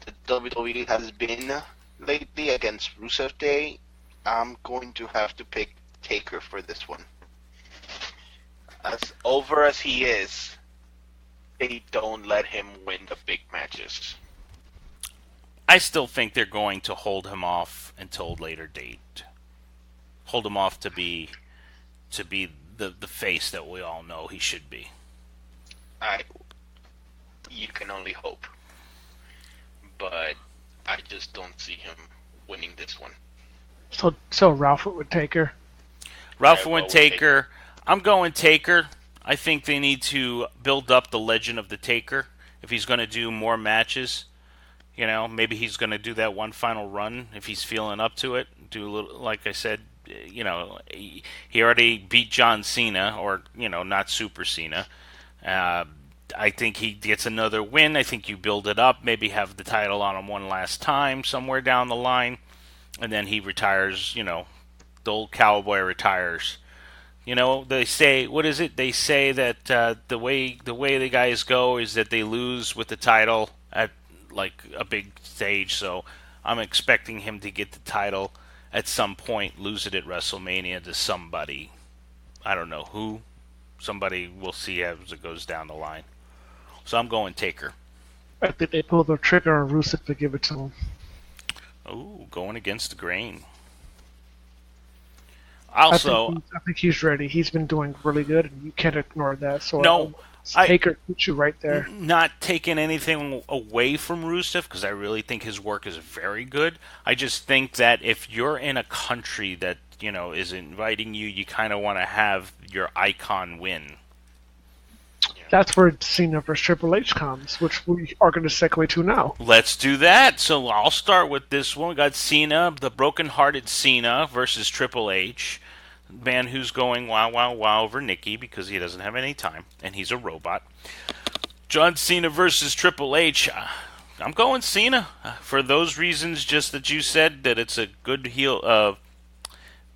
the WWE has been lately against Rusev Day, I'm going to have to pick Taker for this one. As over as he is, they don't let him win the big matches. I still think they're going to hold him off until a later date. Hold him off to be the face that we all know he should be. You can only hope. But I just don't see him winning this one. So Ralph would Taker. Ralph went Taker. I'm going Taker. I think they need to build up the legend of the Taker. If he's going to do more matches, maybe he's going to do that one final run if he's feeling up to it. Do a little, like I said, he already beat John Cena, or not Super Cena. I think he gets another win. I think you build it up, maybe have the title on him one last time somewhere down the line, and then he retires. The old cowboy retires. They say, what is it? They say that the way the guys go is that they lose with the title at like a big stage. So I'm expecting him to get the title at some point, lose it at WrestleMania to somebody. I don't know who. Somebody, we'll see as it goes down the line. So I'm going Taker. I think they pulled the trigger on Rusev to give it to him. Oh, going against the grain. I think he's ready. He's been doing really good, and you can't ignore that. So no, Taker puts you right there. Not taking anything away from Rusev, because I really think his work is very good. I just think that if you're in a country that is inviting you, you kind of want to have your icon win. That's where Cena versus Triple H comes, which we are going to segue to now. Let's do that. So I'll start with this one. We got Cena, the broken-hearted Cena versus Triple H. Man who's going wow, wow, wow over Nikki because he doesn't have any time, and he's a robot. John Cena versus Triple H. I'm going Cena. For those reasons just that you said, that it's a good heel,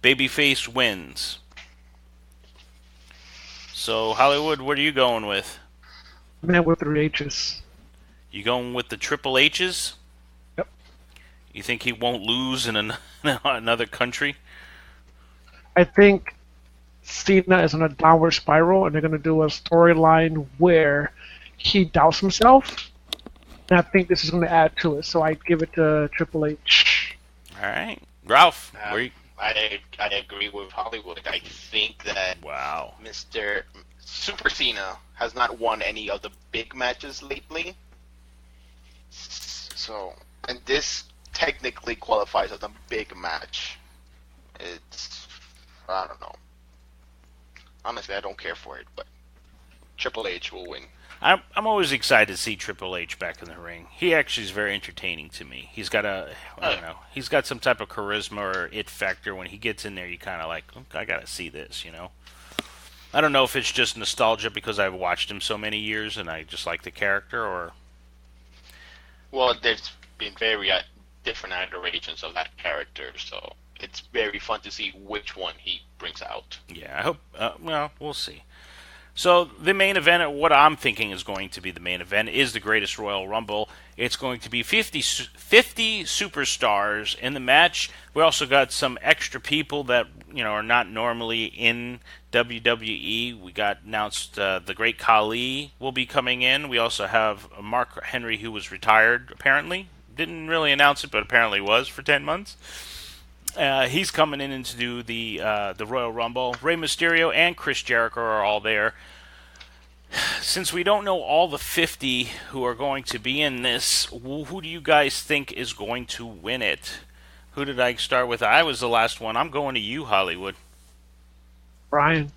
babyface wins. So, Hollywood, what are you going with? Man with 3 H's. You going with the Triple H's? Yep. You think he won't lose in another country? I think Cena is on a downward spiral, and they're going to do a storyline where he doubts himself, and I think this is going to add to it. So I give it to Triple H. All right, Ralph. I agree with Hollywood. I think that Mr. Super Cena has not won any of the big matches lately. So, and this technically qualifies as a big match. I don't know. Honestly, I don't care for it, but Triple H will win. I'm always excited to see Triple H back in the ring. He actually is very entertaining to me. He's got he's got some type of charisma or it factor. When he gets in there, you kind of like, okay, I gotta see this, I don't know if it's just nostalgia because I've watched him so many years and I just like the character, or... Well, there's been very different iterations of that character, so it's very fun to see which one he brings out. Yeah, I hope, we'll see. So the main event, what I'm thinking is going to be the main event, is the Greatest Royal Rumble. It's going to be 50 superstars in the match. We also got some extra people that are not normally in WWE. We got announced the Great Khali will be coming in. We also have Mark Henry, who was retired apparently. Didn't really announce it, but apparently was for 10 months. He's coming in to do the Royal Rumble. Rey Mysterio and Chris Jericho are all there. Since we don't know all the 50 who are going to be in this, who do you guys think is going to win it? Who did I start with? I was the last one. I'm going to you, Hollywood. Bryan.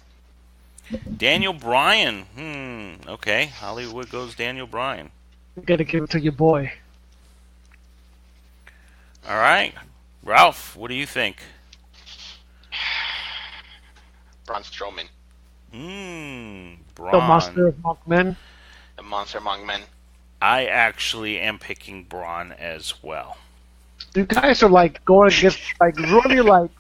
Daniel Bryan. Okay. Hollywood goes Daniel Bryan. You gotta give it to your boy. All right. Ralph, what do you think? Braun Strowman. Braun. The Monster Among Men. The Monster Among Men. I actually am picking Braun as well. You guys are like going against, like really like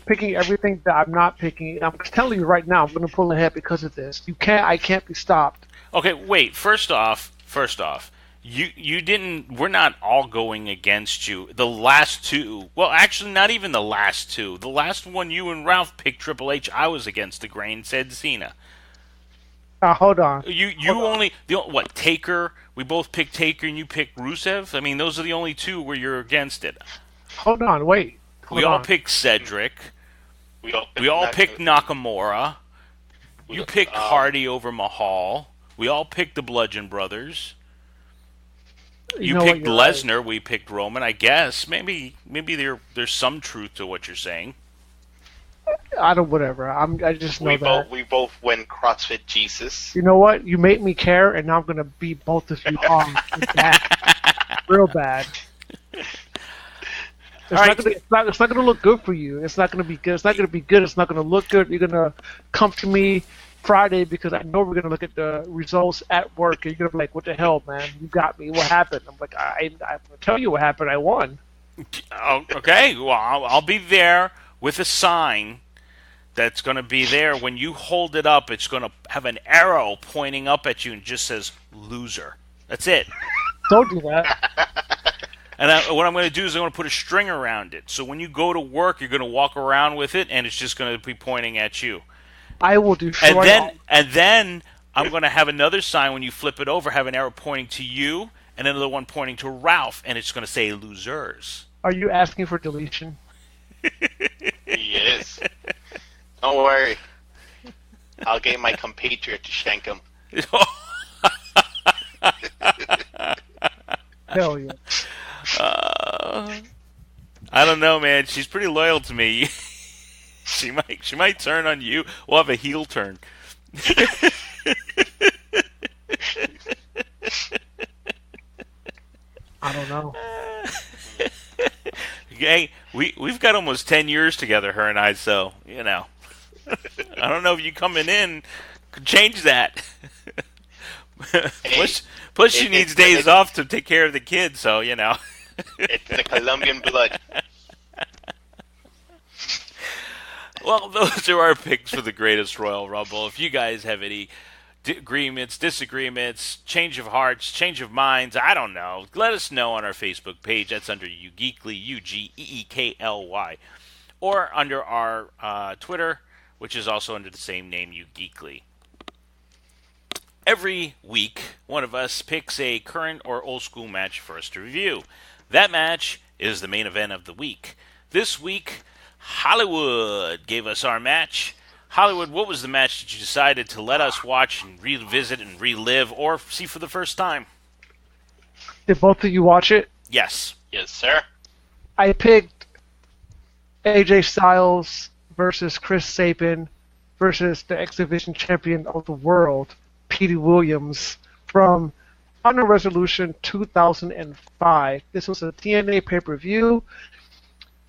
picking everything that I'm not picking. I'm telling you right now, I'm going to pull ahead because of this. I can't be stopped. Okay, wait. First off, you didn't. We're not all going against you. The last two. Well, actually, not even the last two. The last one, you and Ralph picked Triple H. I was against the grain. Said Cena. Hold on. You Hold on. only what Taker? We both picked Taker, and you picked Rusev. I mean, those are the only two where you're against it. Hold on. Wait. We all picked Cedric. We all picked Nakamura. You picked Hardy over Mahal. We all picked the Bludgeon Brothers. You picked Lesnar. Right. We picked Roman. I guess maybe there's some truth to what you're saying. I don't. Whatever. I just know that we both went CrossFit Jesus. You know what? You make me care, and now I'm gonna beat both of you hard, real bad. It's not gonna look good for you. It's not gonna be good. It's not gonna be good. It's not gonna look good. You're gonna come to me Friday because I know we're gonna look at the results at work, and you're gonna be like, "What the hell, man? You got me. What happened?" I'm like, "I'm gonna tell you what happened. I won." Oh, okay. Well, I'll be there with a sign that's going to be there. When you hold it up, it's going to have an arrow pointing up at you and just says "loser." That's it. Don't do that. And what I'm going to do is I'm going to put a string around it. So when you go to work, you're going to walk around with it, and it's just going to be pointing at you. I will do. And then I'm going to have another sign when you flip it over, have an arrow pointing to you, and another one pointing to Ralph, and it's going to say "losers." Are you asking for deletion? Yes. Don't worry. I'll get my compatriot to shank him. Hell yeah. I don't know, man. She's pretty loyal to me. She might turn on you. We'll have a heel turn. I don't know. Hey, we've got almost 10 years together, her and I, so, you know. I don't know if you coming in could change that. Plus she needs days off to take care of the kids, so, you know. It's the Colombian blood. Well, those are our picks for the greatest Royal Rumble. If you guys have any agreements, disagreements, change of hearts, change of minds, I don't know, let us know on our Facebook page. That's under YouGeekly, UGEEKLY. Or under our Twitter, which is also under the same name, YouGeekly. Every week, one of us picks a current or old school match for us to review. That match is the main event of the week. This week, Hollywood gave us our match. Hollywood, what was the match that you decided to let us watch and revisit and relive or see for the first time? Did both of you watch it? Yes. Yes, sir. I picked AJ Styles versus Chris Sabin versus the X-Division champion of the world, Petey Williams, from Final Resolution 2005. This was a TNA pay-per-view,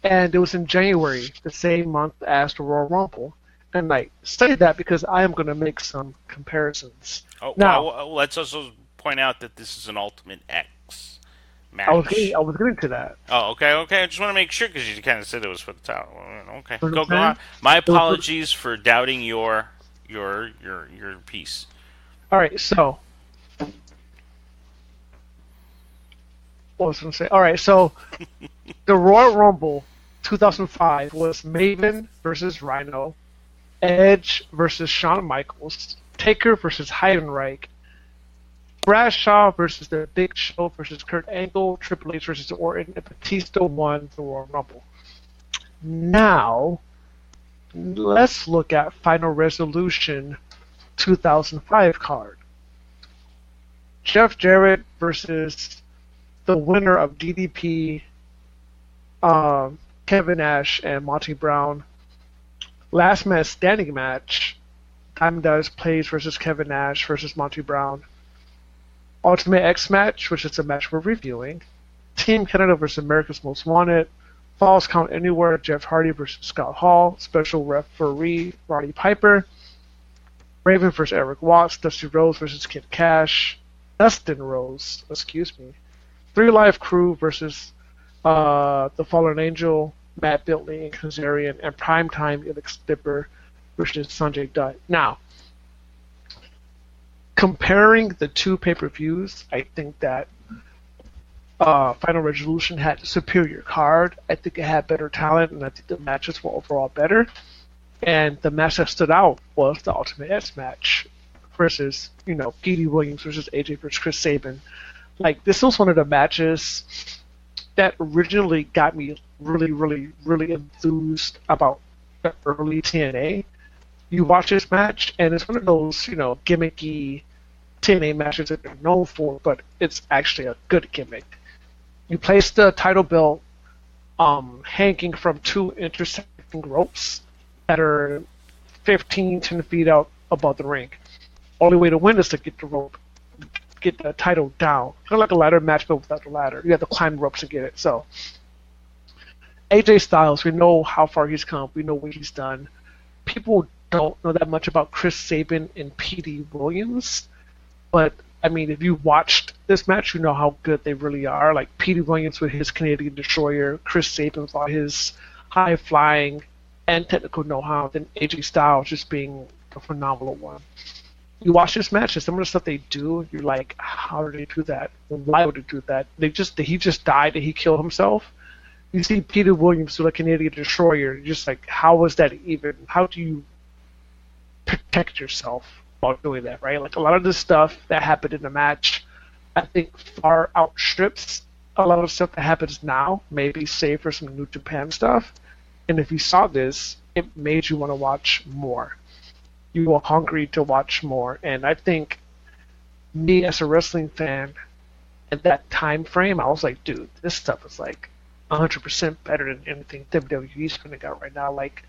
and it was in January, the same month as the Royal Rumble. And I say that because I am going to make some comparisons. Oh, now, well, let's also point out that this is an Ultimate X match. I was getting to that. Oh, okay. I just want to make sure because you kind of said it was for the title. Okay, go on. My apologies for doubting your piece. All right, so what was I going to say? All right, so the Royal Rumble 2005 was Maven versus Rhino, Edge versus Shawn Michaels, Taker versus Heidenreich, Bradshaw versus The Big Show versus Kurt Angle, Triple H versus Orton, and Batista won the Royal Rumble. Now, let's look at Final Resolution 2005 card. Jeff Jarrett versus the winner of DDP, Kevin Nash and Monty Brown. Last man standing match, Diamond Dallas Page versus Kevin Nash versus Monty Brown. Ultimate X match, which is a match we're reviewing. Team Canada versus America's Most Wanted. Falls Count Anywhere, Jeff Hardy versus Scott Hall. Special referee, Roddy Piper. Raven versus Eric Watts. Dusty Rhodes versus Kid Cash. Dustin Rose, excuse me. 3 Live Crew versus the Fallen Angel, Matt Bentley and Kazarian, and Primetime Elix Dipper versus Sanjay Dutt. Now, comparing the two pay-per-views, I think that Final Resolution had a superior card. I think it had better talent, and I think the matches were overall better. And the match that stood out was the Ultimate X match versus, Petey Williams versus AJ versus Chris Sabin. Like, this was one of the matches that originally got me really, really, really enthused about the early TNA. You watch this match, and it's one of those, gimmicky TNA matches that they're known for, but it's actually a good gimmick. You place the title belt hanging from 2 intersecting ropes that are 10 feet out above the ring. Only way to win is to get the title down. Kind of like a ladder match, but without the ladder. You have to climb the ropes to get it. So, AJ Styles, we know how far he's come. We know what he's done. People don't know that much about Chris Sabin and Petey Williams, but I mean, if you watched this match, you know how good they really are. Like Petey Williams with his Canadian Destroyer, Chris Sabin with all his high flying and technical know-how, then AJ Styles just being a phenomenal one. You watch this match, and some of the stuff they do, you're like, how did they do that? Why would they do that? He just died and he killed himself. You see Petey Williams with a Canadian Destroyer, you're just like, how was that even? How do you protect yourself while doing that, right? Like a lot of the stuff that happened in the match, I think far outstrips a lot of stuff that happens now, maybe save for some New Japan stuff. And if you saw this, it made you want to watch more. You were hungry to watch more. And I think me as a wrestling fan at that time frame, I was like, dude, this stuff is like 100% better than anything WWE's putting out right now. Like,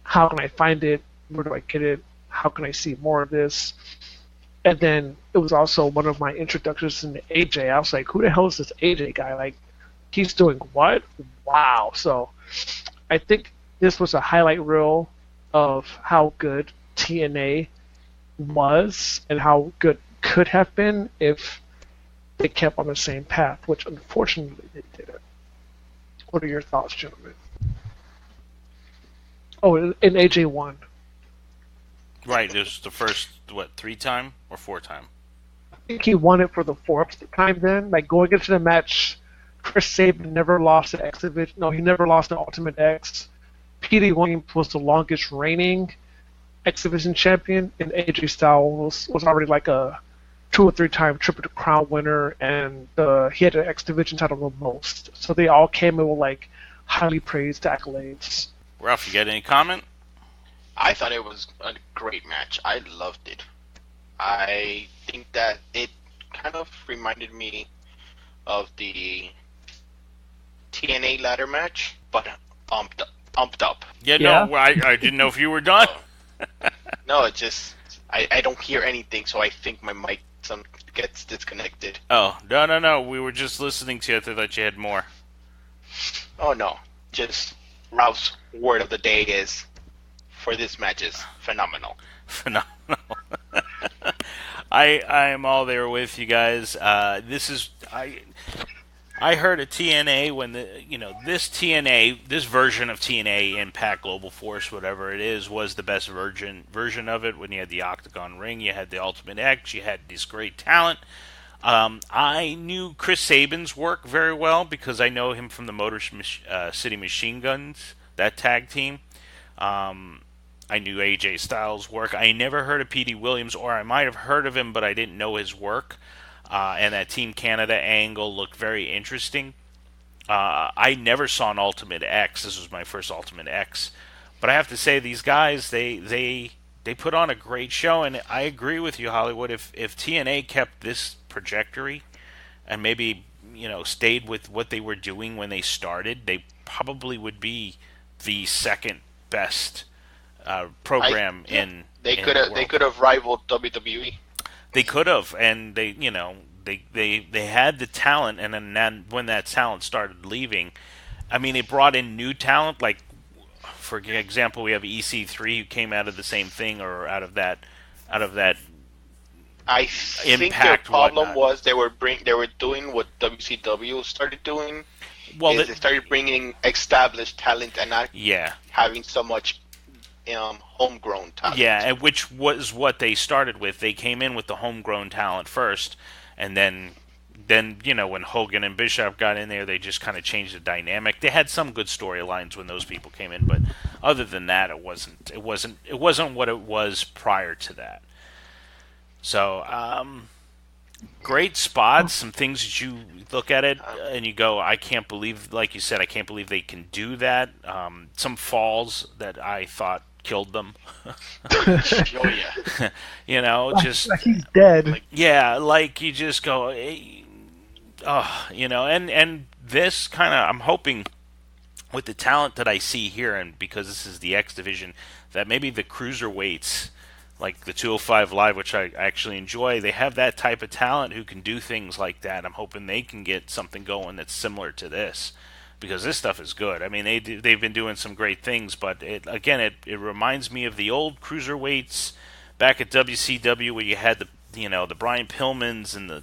how can I find it? Where do I get it? How can I see more of this? And then it was also one of my introductions into AJ. I was like, who the hell is this AJ guy? Like, he's doing what? Wow. So I think this was a highlight reel of how good TNA was and how good could have been if they kept on the same path, which unfortunately they didn't. What are your thoughts, gentlemen? Oh, and AJ won. Right, this was the first, 3-time or 4-time? I think he won it for the 4th time then. Like, going into the match, Chris Sabin never lost the X-Division. No, he never lost the Ultimate X. Petey Williams was the longest reigning X-Division champion, and AJ Styles was already like a 2 or 3-time Triple Crown winner, and he had an X-Division title the most. So they all came in with, like, highly praised accolades. Ralph, you got any comment? I thought it was a great match. I loved it. I think that it kind of reminded me of the TNA ladder match, but pumped up. Yeah, no, I didn't know if you were done. No, it just I don't hear anything, so I think my mic gets disconnected. Oh, no. We were just listening to you. I thought you had more. Oh, no. Just Ralph's word of the day is, for this match is phenomenal. Phenomenal. I am all there with you guys. I heard of TNA when this version of TNA Impact Global Force, whatever it is, was the best version of it. When you had the Octagon ring, you had the Ultimate X, you had this great talent. I knew Chris Sabin's work very well because I know him from the Motor City Machine Guns, that tag team. I knew AJ Styles' work. I never heard of Petey Williams, or I might have heard of him, but I didn't know his work. And that Team Canada angle looked very interesting. I never saw an Ultimate X. This was my first Ultimate X. But I have to say, these guys, they put on a great show, and I agree with you, Hollywood. If TNA kept this trajectory and maybe, stayed with what they were doing when they started, they probably would be the second best program in They in could the have world. they could have rivaled WWE. They could have, and they had the talent, and then when that talent started leaving, I mean, it brought in new talent. Like, for example, we have EC3 who came out of the same thing, or out of that I think impact. their problem whatnot. was they were doing what WCW started doing. Well, They started bringing established talent and not yeah, having so much homegrown talent. yeah, and which was what they started with. They came in with the homegrown talent first, and then when Hogan and Bischoff got in there, they just kind of changed the dynamic. They had some good storylines when those people came in, but other than that, it wasn't what it was prior to that. So, great spots, some things that you look at it and you go, I can't believe, like you said, I can't believe they can do that. Some falls that I thought killed them. Oh yeah. Just like he's dead. yeah, like you just go, and this kind of, I'm hoping with the talent that I see here, and because this is the X division, that maybe the cruiserweights, like the 205 Live, which I actually enjoy, they have that type of talent who can do things like that. I'm hoping they can get something going that's similar to this, because this stuff is good. I mean, they've been doing some great things, but it reminds me of the old cruiserweights back at WCW, where you had the Brian Pillmans and the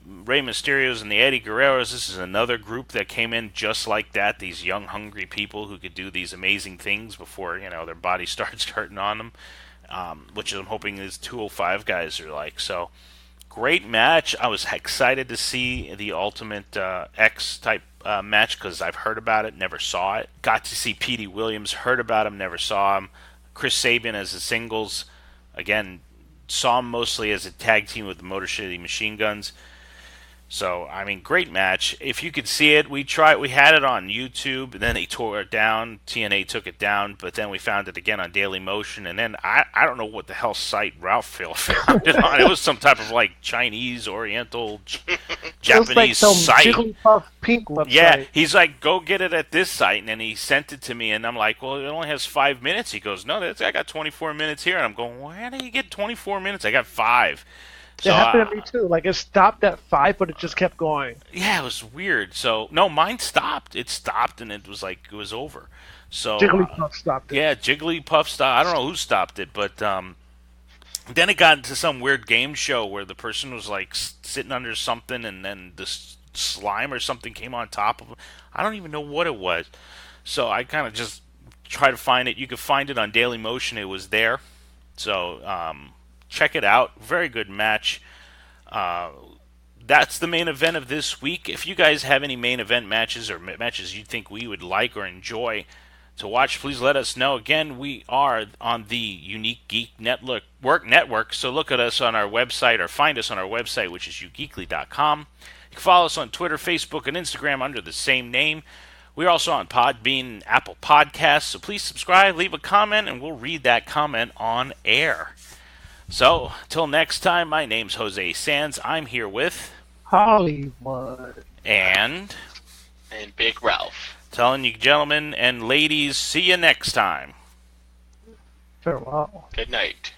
Rey Mysterios and the Eddie Guerreros. This is another group that came in just like that. These young, hungry people who could do these amazing things before their body starts hurting on them. Which I'm hoping these 205 guys are like. So, great match. I was excited to see the Ultimate X type match because I've heard about it, never saw it. Got to see Petey Williams, heard about him, never saw him. Chris Sabin as a singles, again, saw him mostly as a tag team with the Motor City Machine Guns. So, I mean, great match. If you could see it, we had it on YouTube, and then they tore it down. TNA took it down, but then we found it again on Daily Motion, and then I don't know what the hell site Ralph found it on. It was some type of like Chinese, Oriental, Japanese it was like some site. Jigglypuff Pink website. Yeah, he's like, go get it at this site, and then he sent it to me, and I'm like, well, it only has 5 minutes. He goes, no, I got 24 minutes here, and I'm going, where do you get 24 minutes? I got 5. It happened to me too. Like it stopped at 5, but it just kept going. Yeah, it was weird. So no, mine stopped. It stopped, and it was like it was over. So Jigglypuff stopped it. Yeah, Jigglypuff stopped. I don't know who stopped it, but then it got into some weird game show where the person was like sitting under something, and then the slime or something came on top of him. I don't even know what it was. So I kind of just tried to find it. You could find it on Daily Motion. It was there. So check it out. Very good match. That's the main event of this week. If you guys have any main event matches or matches you think we would like or enjoy to watch, please let us know. Again, we are on the Unique Geek Network, so look at us on our website or find us on our website, which is ugeekly.com. You can follow us on Twitter, Facebook, and Instagram under the same name. We're also on Podbean and Apple Podcasts, so please subscribe, leave a comment, and we'll read that comment on air. So, till next time, my name's Jose Sands. I'm here with Hollywood and Big Ralph. Telling you, gentlemen and ladies, see you next time. Farewell. Good night.